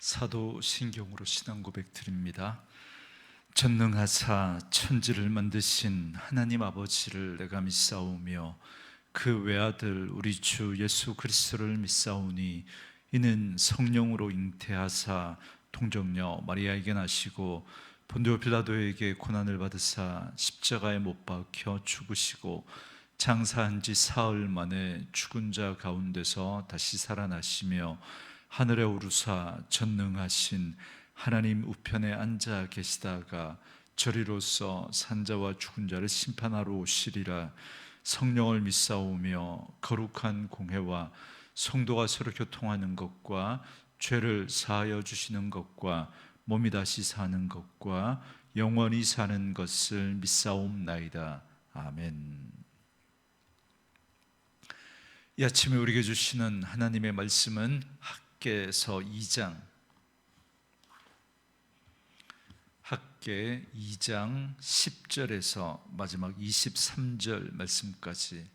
사도신경으로 신앙 고백 드립니다. 전능하사 천지를 만드신 하나님 아버지를 내가 믿사오며 그 외아들 우리 주 예수 그리스도를 믿사오니 이는 성령으로 잉태하사 동정녀 마리아에게 나시고 본디오 빌라도에게 고난을 받으사 십자가에 못 박혀 죽으시고 장사한 지 사흘 만에 죽은 자 가운데서 다시 살아나시며 하늘에 오르사 전능하신 하나님 우편에 앉아 계시다가 저리로서 산자와 죽은 자를 심판하러 오시리라. 성령을 믿사오며 거룩한 공회와 성도가 서로 교통하는 것과 죄를 사하여 주시는 것과 몸이 다시 사는 것과 영원히 사는 것을 믿사옵나이다. 아멘. 이 아침에 우리에게 주시는 하나님의 말씀은 학개서 2장 10절에서 마지막 23절 말씀까지,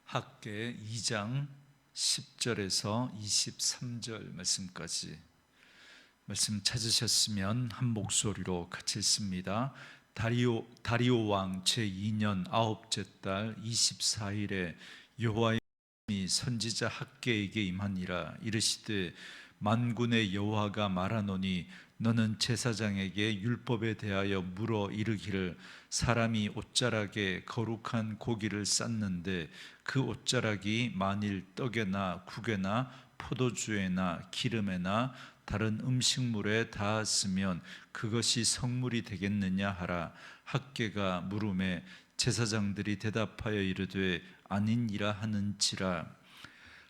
학개 2장 10절에서 23절 말씀까지 말씀 찾으셨으면 한 목소리로 같이 읽습니다. 다리오 왕 제2년 아홉째 달 24일에 여호와의 말씀이 선지자 학개에게 임하니라. 이르시되 만군의 여호와가 말하노니 너는 제사장에게 율법에 대하여 물어 이르기를 사람이 옷자락에 거룩한 고기를 쌌는데 그 옷자락이 만일 떡에나 국에나 포도주에나 기름에나 다른 음식물에 닿았으면 그것이 성물이 되겠느냐 하라. 학개가 물음에 제사장들이 대답하여 이르되 아니니라 하는지라.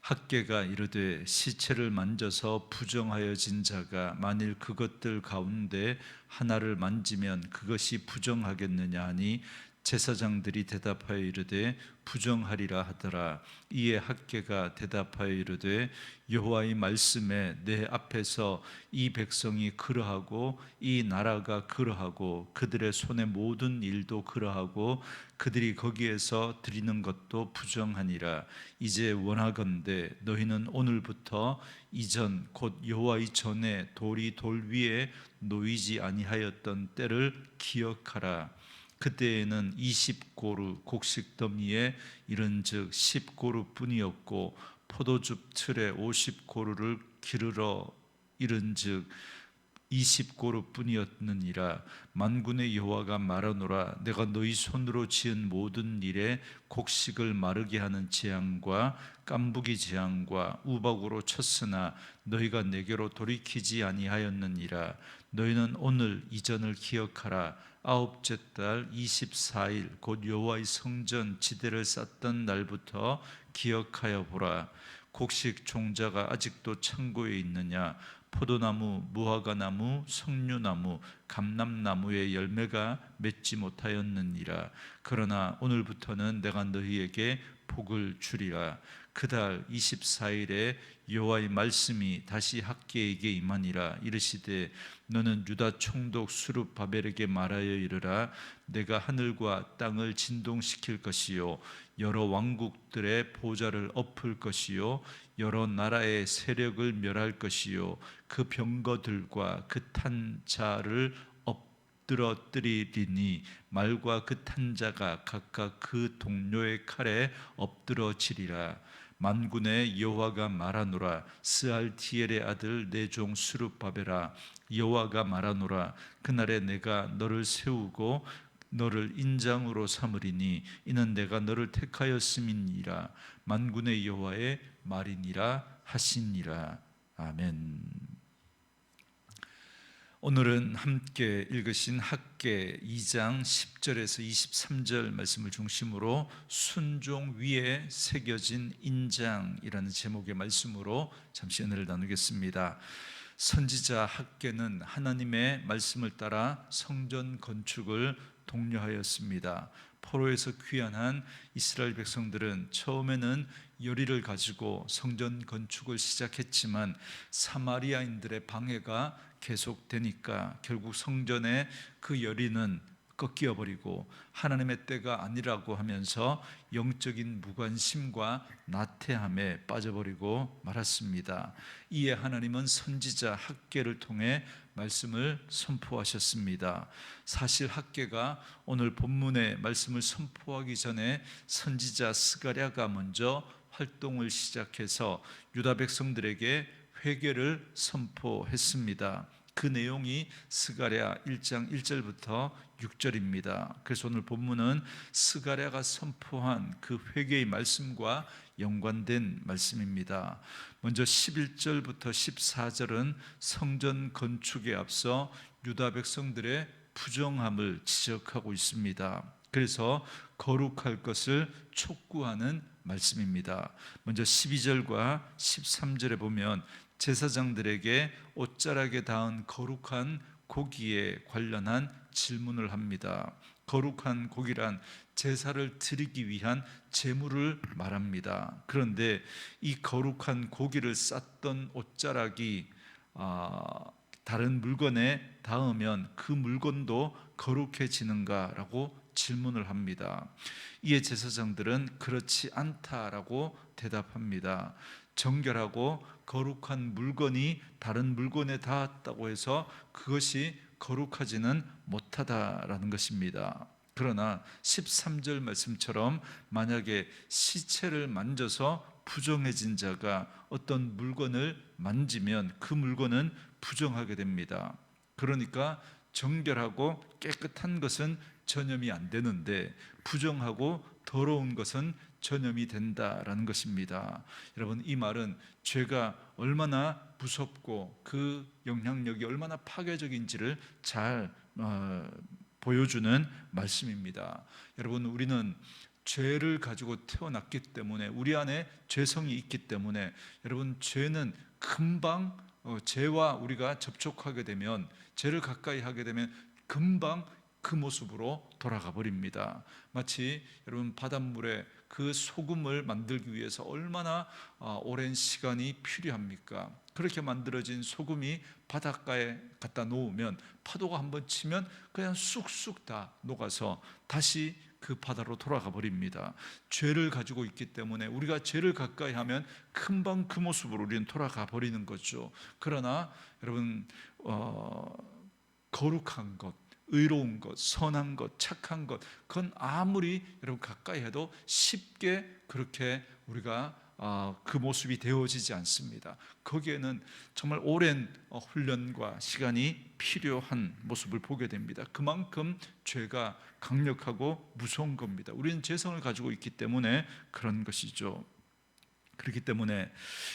학개가 이르되 시체를 만져서 부정하여진 자가 만일 그것들 가운데 하나를 만지면 그것이 부정하겠느냐 하니 제사장들이 대답하여 이르되 부정하리라 하더라. 이에 학개가 대답하여 이르되 여호와의 말씀에 내 앞에서 이 백성이 그러하고 이 나라가 그러하고 그들의 손의 모든 일도 그러하고 그들이 거기에서 드리는 것도 부정하니라. 이제 원하건대 너희는 오늘부터 이전 곧 여호와의 전에 돌이 돌 위에 놓이지 아니하였던 때를 기억하라. 그때에는 20고루 곡식 더미에 이른즉 10고루 뿐이었고 포도즙 틀에 50고루를 기르러 이른즉 20고루 뿐이었느니라. 만군의 여호와가 말하노라. 내가 너희 손으로 지은 모든 일에 곡식을 마르게 하는 재앙과 깐부기 재앙과 우박으로 쳤으나 너희가 내게로 돌이키지 아니하였느니라. 너희는 오늘 이전을 기억하라. 아홉째 달 24일 곧 여호와의 성전 지대를 쌓던 날부터 기억하여 보라. 곡식 종자가 아직도 창고에 있느냐? 포도나무, 무화과나무, 석류나무, 감람나무의 열매가 맺지 못하였느니라. 그러나 오늘부터는 내가 너희에게 복을 주리라. 그달 24일에 여호와의 말씀이 다시 학개에게 임하니라. 이르시되 너는 유다 총독 수룹바벨에게 말하여 이르라. 내가 하늘과 땅을 진동시킬 것이요 여러 왕국들의 보좌를 엎을 것이요 여러 나라의 세력을 멸할 것이요 그 병거들과 그 탄 자를 엎드러뜨리리니 말과 그 탄 자가 각각 그 동료의 칼에 엎드러지리라. 만군의 여호와가 말하노라. 스알티엘의 아들 내 종 수룹바벨아, 여호와가 말하노라. 그날에 내가 너를 세우고 너를 인장으로 삼으리니 이는 내가 너를 택하였음이니라. 만군의 여호와의 말이니라 하시니라. 아멘. 오늘은 함께 읽으신 학개 2장 10절에서 23절 말씀을 중심으로 순종 위에 새겨진 인장이라는 제목의 말씀으로 잠시 은혜를 나누겠습니다. 선지자 학개는 하나님의 말씀을 따라 성전 건축을 독려하였습니다. 포로에서 귀환한 이스라엘 백성들은 처음에는 열의를 가지고 성전 건축을 시작했지만 사마리아인들의 방해가 계속되니까 결국 성전의 그 열의는 꺾여 버리고 하나님의 때가 아니라고 하면서 영적인 무관심과 나태함에 빠져버리고 말았습니다. 이에 하나님은 선지자 학개를 통해 말씀을 선포하셨습니다. 사실 학개가 오늘 본문의 말씀을 선포하기 전에 선지자 스가랴가 먼저 활동을 시작해서 유다 백성들에게 회개를 선포했습니다. 그 내용이 스가랴 1장 1절부터 6절입니다. 그래서 오늘 본문은 스가랴가 선포한 그 회개의 말씀과 연관된 말씀입니다. 먼저 11절부터 14절은 성전 건축에 앞서 유다 백성들의 부정함을 지적하고 있습니다. 그래서 거룩할 것을 촉구하는 말씀입니다. 먼저 12절과 13절에 보면 제사장들에게 옷자락에 닿은 거룩한 고기에 관련한 질문을 합니다. 거룩한 고기란 제사를 드리기 위한 제물을 말합니다. 그런데 이 거룩한 고기를 쌌던 옷자락이 다른 물건에 닿으면 그 물건도 거룩해지는가라고 질문을 합니다. 이에 제사장들은 그렇지 않다라고 대답합니다. 정결하고 거룩한 물건이 다른 물건에 닿았다고 해서 그것이 거룩하지는 못하다라는 것입니다. 그러나 13절 말씀처럼 만약에 시체를 만져서 부정해진 자가 어떤 물건을 만지면 그 물건은 부정하게 됩니다. 그러니까 정결하고 깨끗한 것은 전염이 안 되는데 부정하고 더러운 것은 전염이 된다라는 것입니다. 여러분, 이 말은 죄가 얼마나 무섭고 그 영향력이 얼마나 파괴적인지를 잘 보여주는 말씀입니다. 여러분, 우리는 죄를 가지고 태어났기 때문에, 우리 안에 죄성이 있기 때문에, 여러분, 죄는 금방 죄와 우리가 접촉하게 되면, 죄를 가까이 하게 되면 금방 그 모습으로 돌아가 버립니다. 마치 여러분 바닷물에 그 소금을 만들기 위해서 얼마나 오랜 시간이 필요합니까? 그렇게 만들어진 소금이 바닷가에 갖다 놓으면 파도가 한번 치면 그냥 쑥쑥 다 녹아서 다시 그 바다로 돌아가 버립니다. 죄를 가지고 있기 때문에 우리가 죄를 가까이 하면 금방 그 모습으로 우리는 돌아가 버리는 거죠. 그러나 여러분, 거룩한 것, 의로운 것, 선한 것, 착한 것, 그건 아무리 여러분 가까이 해도 쉽게 그렇게 우리가 그 모습이 되어지지 않습니다. 거기에는 정말 오랜 훈련과 시간이 필요한 모습을 보게 됩니다. 그만큼 죄가 강력하고 무서운 겁니다. 우리는 죄성을 가지고 있기 때문에 그런 것이죠. 그렇기 때문에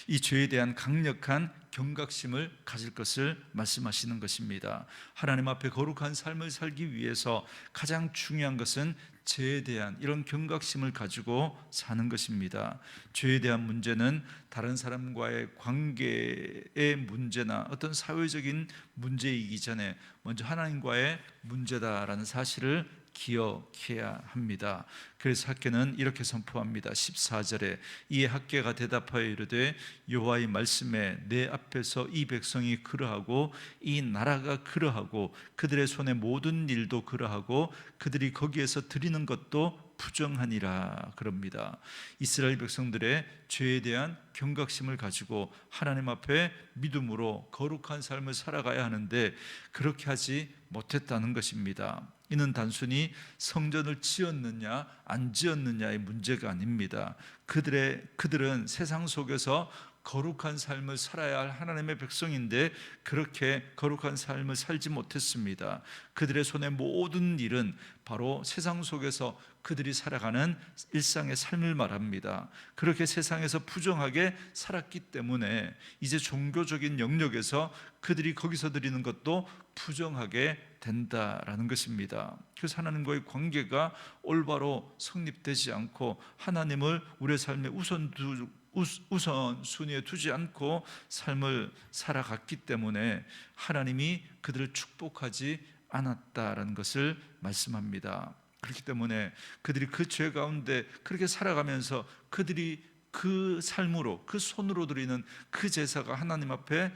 이 죄에 대한 강력한 경각심을 가질 것을 말씀하시는 것입니다. 하나님 앞에 거룩한 삶을 살기 위해서 가장 중요한 것은 죄에 대한 이런 경각심을 가지고 사는 것입니다. 죄에 대한 문제는 다른 사람과의 관계의 문제나 어떤 사회적인 문제이기 전에 먼저 하나님과의 문제다라는 사실을 기억해야 합니다. 그래서 학개는 이렇게 선포합니다. 14절에 이에 학개가 대답하여 이르되 여호와의 말씀에 내 앞에서 이 백성이 그러하고 이 나라가 그러하고 그들의 손의 모든 일도 그러하고 그들이 거기에서 드리는 것도 부정하니라 그럽니다. 이스라엘 백성들의 죄에 대한 경각심을 가지고 하나님 앞에 믿음으로 거룩한 삶을 살아가야 하는데 그렇게 하지 못했다는 것입니다. 이는 단순히 성전을 지었느냐 안 지었느냐의 문제가 아닙니다. 그들은 세상 속에서 거룩한 삶을 살아야 할 하나님의 백성인데 그렇게 거룩한 삶을 살지 못했습니다. 그들의 손의 모든 일은 바로 세상 속에서 그들이 살아가는 일상의 삶을 말합니다. 그렇게 세상에서 부정하게 살았기 때문에 이제 종교적인 영역에서 그들이 거기서 드리는 것도 부정하게 된다라는 것입니다. 그래서 하나님과의 관계가 올바로 성립되지 않고 하나님을 우리의 삶의 우선순위에 두지 않고 삶을 살아갔기 때문에 하나님이 그들을 축복하지 않았다라는 것을 말씀합니다. 그렇기 때문에 그들이 그 죄 가운데 그렇게 살아가면서 그들이 그 삶으로, 그 손으로 드리는 그 제사가 하나님 앞에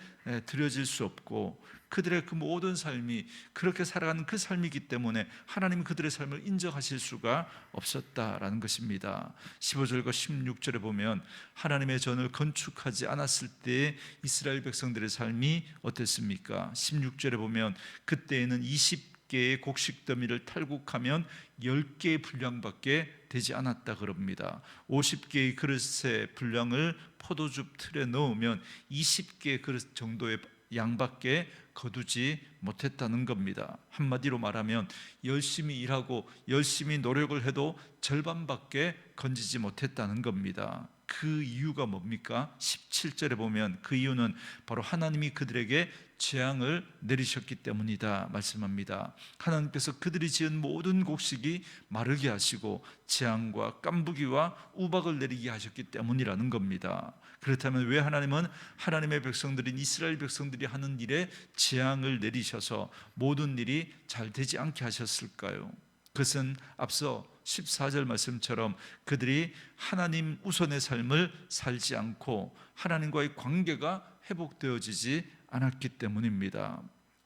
드려질 수 없고, 그들의 그 모든 삶이 그렇게 살아가는 그 삶이기 때문에 하나님은 그들의 삶을 인정하실 수가 없었다라는 것입니다. 15절과 16절에 보면 하나님의 전을 건축하지 않았을 때의 이스라엘 백성들의 삶이 어땠습니까? 16절에 보면 그때에는 20개의 곡식 더미를 탈곡하면 10개의 분량밖에 되지 않았다 그럽니다. 50개의 그릇의 분량을 포도즙 틀에 넣으면 20개의 그릇 정도의 양밖에 거두지 못했다는 겁니다. 한마디로 말하면 열심히 일하고 열심히 노력을 해도 절반밖에 건지지 못했다는 겁니다. 그 이유가 뭡니까? 17절에 보면 그 이유는 바로 하나님이 그들에게 재앙을 내리셨기 때문이다 말씀합니다. 하나님께서 그들이 지은 모든 곡식이 마르게 하시고 재앙과 깐부기와 우박을 내리게 하셨기 때문이라는 겁니다. 그렇다면 왜 하나님은 하나님의 백성들인 이스라엘 백성들이 하는 일에 재앙을 내리셔서 모든 일이 잘 되지 않게 하셨을까요? 그것은 앞서 14절 말씀처럼 그들이 하나님 우선의 삶을 살지 않고 하나님과의 관계가 회복되어지지 않았기 때문입니다.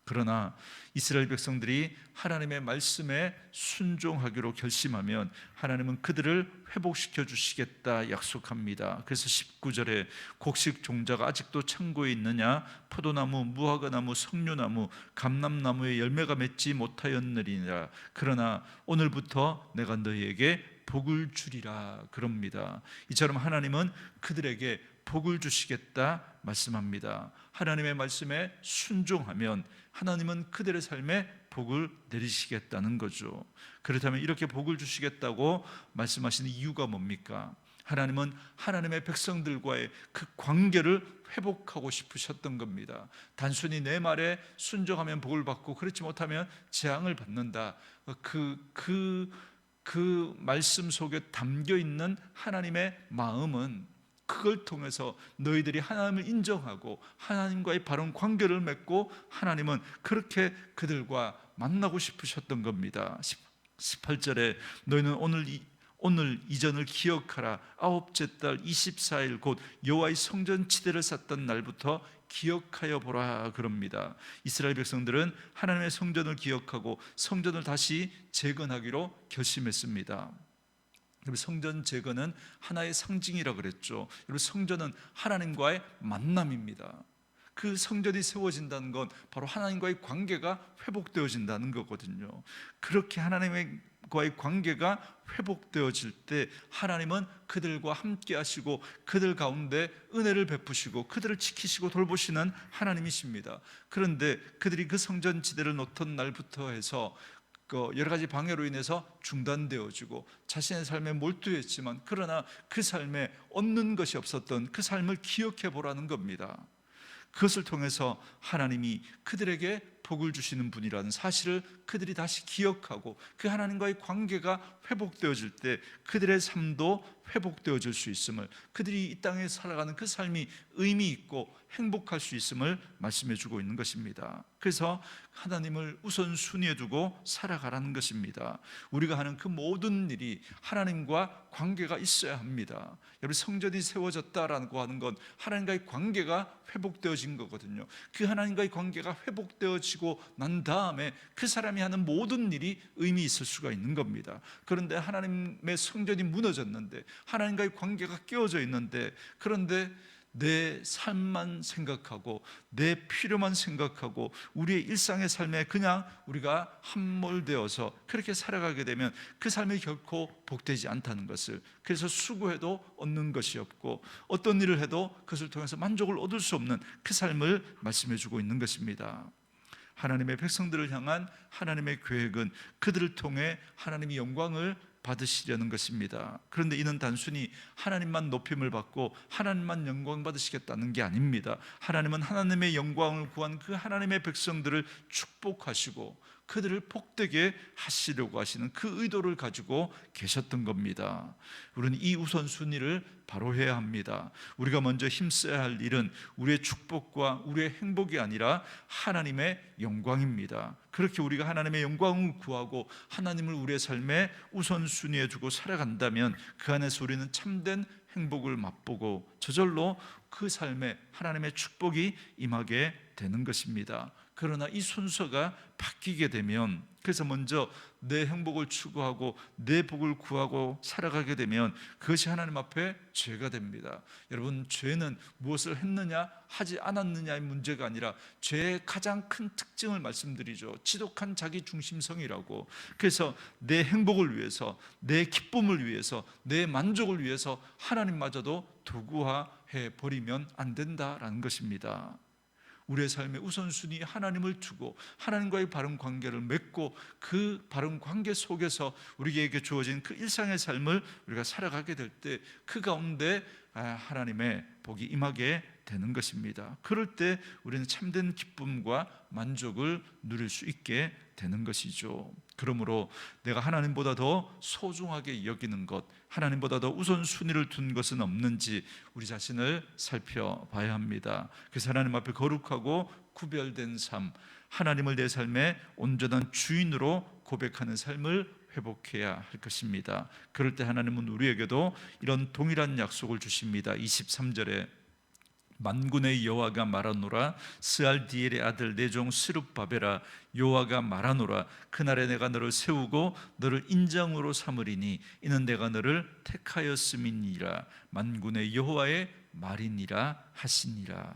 그러나 이스라엘 백성들이 하나님의 말씀에 순종하기로 결심하면 하나님은 그들을 회복시켜 주시겠다 약속합니다. 그래서 19절에 곡식 종자가 아직도 창고에 있느냐? 포도나무, 무화과나무, 석류나무, 감람나무에 열매가 맺지 못하였느니라. 그러나 오늘부터 내가 너희에게 복을 주리라 그럽니다. 이처럼 하나님은 그들에게 복을 주시겠다 말씀합니다. 하나님의 말씀에 순종하면 하나님은 그들의 삶에 복을 내리시겠다는 거죠. 그렇다면 이렇게 복을 주시겠다고 말씀하시는 이유가 뭡니까? 하나님은 하나님의 백성들과의 그 관계를 회복하고 싶으셨던 겁니다. 단순히 내 말에 순종하면 복을 받고 그렇지 못하면 재앙을 받는다. 그 말씀 속에 담겨 있는 하나님의 마음은 그걸 통해서 너희들이 하나님을 인정하고 하나님과의 바른 관계를 맺고 하나님은 그렇게 그들과 만나고 싶으셨던 겁니다. 18절에 너희는 오늘 이전을 기억하라. 아홉째 달 24일 곧 여호와의 성전 지대를 쌓던 날부터 기억하여 보라 그럽니다. 이스라엘 백성들은 하나님의 성전을 기억하고 성전을 다시 재건하기로 결심했습니다. 성전 재건은 하나의 상징이라고 그랬죠. 성전은 하나님과의 만남입니다. 그 성전이 세워진다는 건 바로 하나님과의 관계가 회복되어진다는 거거든요. 그렇게 하나님과의 관계가 회복되어질 때 하나님은 그들과 함께 하시고 그들 가운데 은혜를 베푸시고 그들을 지키시고 돌보시는 하나님이십니다. 그런데 그들이 그 성전 지대를 놓던 날부터 해서 여러 가지 방해로 인해서 중단되어지고 자신의 삶에 몰두했지만 그러나 그 삶에 얻는 것이 없었던 그 삶을 기억해 보라는 겁니다. 그것을 통해서 하나님이 그들에게 복을 주시는 분이라는 사실을 그들이 다시 기억하고 그 하나님과의 관계가 회복되어질 때 그들의 삶도 회복되어질 수 있음을, 그들이 이 땅에 살아가는 그 삶이 의미 있고 행복할 수 있음을 말씀해 주고 있는 것입니다. 그래서 하나님을 우선순위에 두고 살아가라는 것입니다. 우리가 하는 그 모든 일이 하나님과 관계가 있어야 합니다. 여러분, 성전이 세워졌다라고 하는 건 하나님과의 관계가 회복되어진 거거든요. 그 하나님과의 관계가 회복되어지고 난 다음에 그 사람이 하는 모든 일이 의미 있을 수가 있는 겁니다. 그런데 하나님의 성전이 무너졌는데 하나님과의 관계가 깨어져 있는데, 그런데 내 삶만 생각하고 내 필요만 생각하고 우리의 일상의 삶에 그냥 우리가 함몰되어서 그렇게 살아가게 되면 그 삶이 결코 복되지 않다는 것을, 그래서 수고해도 얻는 것이 없고 어떤 일을 해도 그것을 통해서 만족을 얻을 수 없는 그 삶을 말씀해 주고 있는 것입니다. 하나님의 백성들을 향한 하나님의 계획은 그들을 통해 하나님이 영광을 받으시려는 것입니다. 그런데 이는 단순히 하나님만 높임을 받고 하나님만 영광 받으시겠다는 게 아닙니다. 하나님은 하나님의 영광을 구한 그 하나님의 백성들을 축복하시고 그들을 복되게 하시려고 하시는 그 의도를 가지고 계셨던 겁니다. 우리는 이 우선순위를 바로 해야 합니다. 우리가 먼저 힘써야 할 일은 우리의 축복과 우리의 행복이 아니라 하나님의 영광입니다. 그렇게 우리가 하나님의 영광을 구하고 하나님을 우리의 삶의 우선순위에 두고 살아간다면 그 안에서 우리는 참된 행복을 맛보고 저절로 그 삶에 하나님의 축복이 임하게 되는 것입니다. 그러나 이 순서가 바뀌게 되면, 그래서 먼저 내 행복을 추구하고 내 복을 구하고 살아가게 되면 그것이 하나님 앞에 죄가 됩니다. 여러분, 죄는 무엇을 했느냐 하지 않았느냐의 문제가 아니라 죄의 가장 큰 특징을 말씀드리죠. 지독한 자기 중심성이라고. 그래서 내 행복을 위해서, 내 기쁨을 위해서, 내 만족을 위해서 하나님마저도 도구화해 버리면 안 된다라는 것입니다. 우리의 삶의 우선순위 하나님을 두고 하나님과의 바른 관계를 맺고 그 바른 관계 속에서 우리에게 주어진 그 일상의 삶을 우리가 살아가게 될 때 그 가운데 하나님의 복이 임하게 되는 것입니다. 그럴 때 우리는 참된 기쁨과 만족을 누릴 수 있게 되는 것이죠. 그러므로 내가 하나님보다 더 소중하게 여기는 것, 하나님보다 더 우선순위를 둔 것은 없는지 우리 자신을 살펴봐야 합니다. 그래서 하나님 앞에 거룩하고 구별된 삶, 하나님을 내 삶의 온전한 주인으로 고백하는 삶을 회복해야 할 것입니다. 그럴 때 하나님은 우리에게도 이런 동일한 약속을 주십니다. 23절에 만군의 여호와가 말하노라, 스알디엘의 아들 내 종 스룹바벨아, 여호와가 말하노라, 그날에 내가 너를 세우고 너를 인장으로 삼으리니 이는 내가 너를 택하였음이니라. 만군의 여호와의 말이니라 하시니라.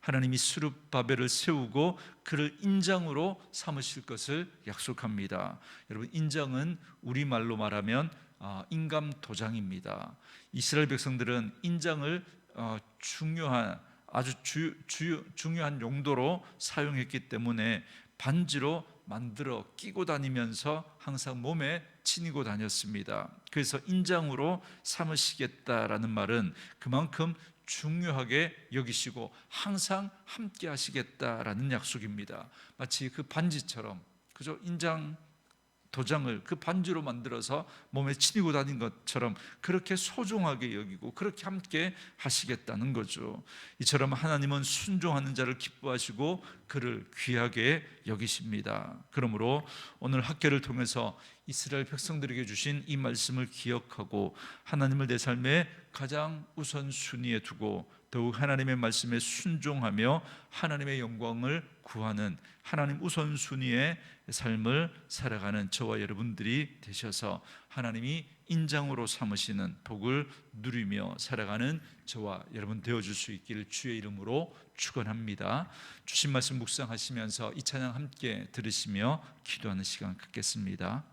하나님이 스룹바벨을 세우고 그를 인장으로 삼으실 것을 약속합니다. 여러분, 인장은 우리말로 말하면 인감 도장입니다. 이스라엘 백성들은 인장을 중요한 아주 중요한 용도로 사용했기 때문에 반지로 만들어 끼고 다니면서 항상 몸에 지니고 다녔습니다. 그래서 인장으로 삼으시겠다라는 말은 그만큼 중요하게 여기시고 항상 함께 하시겠다라는 약속입니다. 마치 그 반지처럼, 그죠? 인장 도장을 그 반지로 만들어서 몸에 지니고 다닌 것처럼 그렇게 소중하게 여기고 그렇게 함께 하시겠다는 거죠. 이처럼 하나님은 순종하는 자를 기뻐하시고 그를 귀하게 여기십니다. 그러므로 오늘 학교를 통해서 이스라엘 백성들에게 주신 이 말씀을 기억하고 하나님을 내 삶의 가장 우선순위에 두고 더욱 하나님의 말씀에 순종하며 하나님의 영광을 구하는 하나님 우선순위의 삶을 살아가는 저와 여러분들이 되셔서 하나님이 인장으로 삼으시는 복을 누리며 살아가는 저와 여러분 되어줄 수 있기를 주의 이름으로 축원합니다. 주신 말씀 묵상하시면서 이 찬양 함께 들으시며 기도하는 시간 갖겠습니다.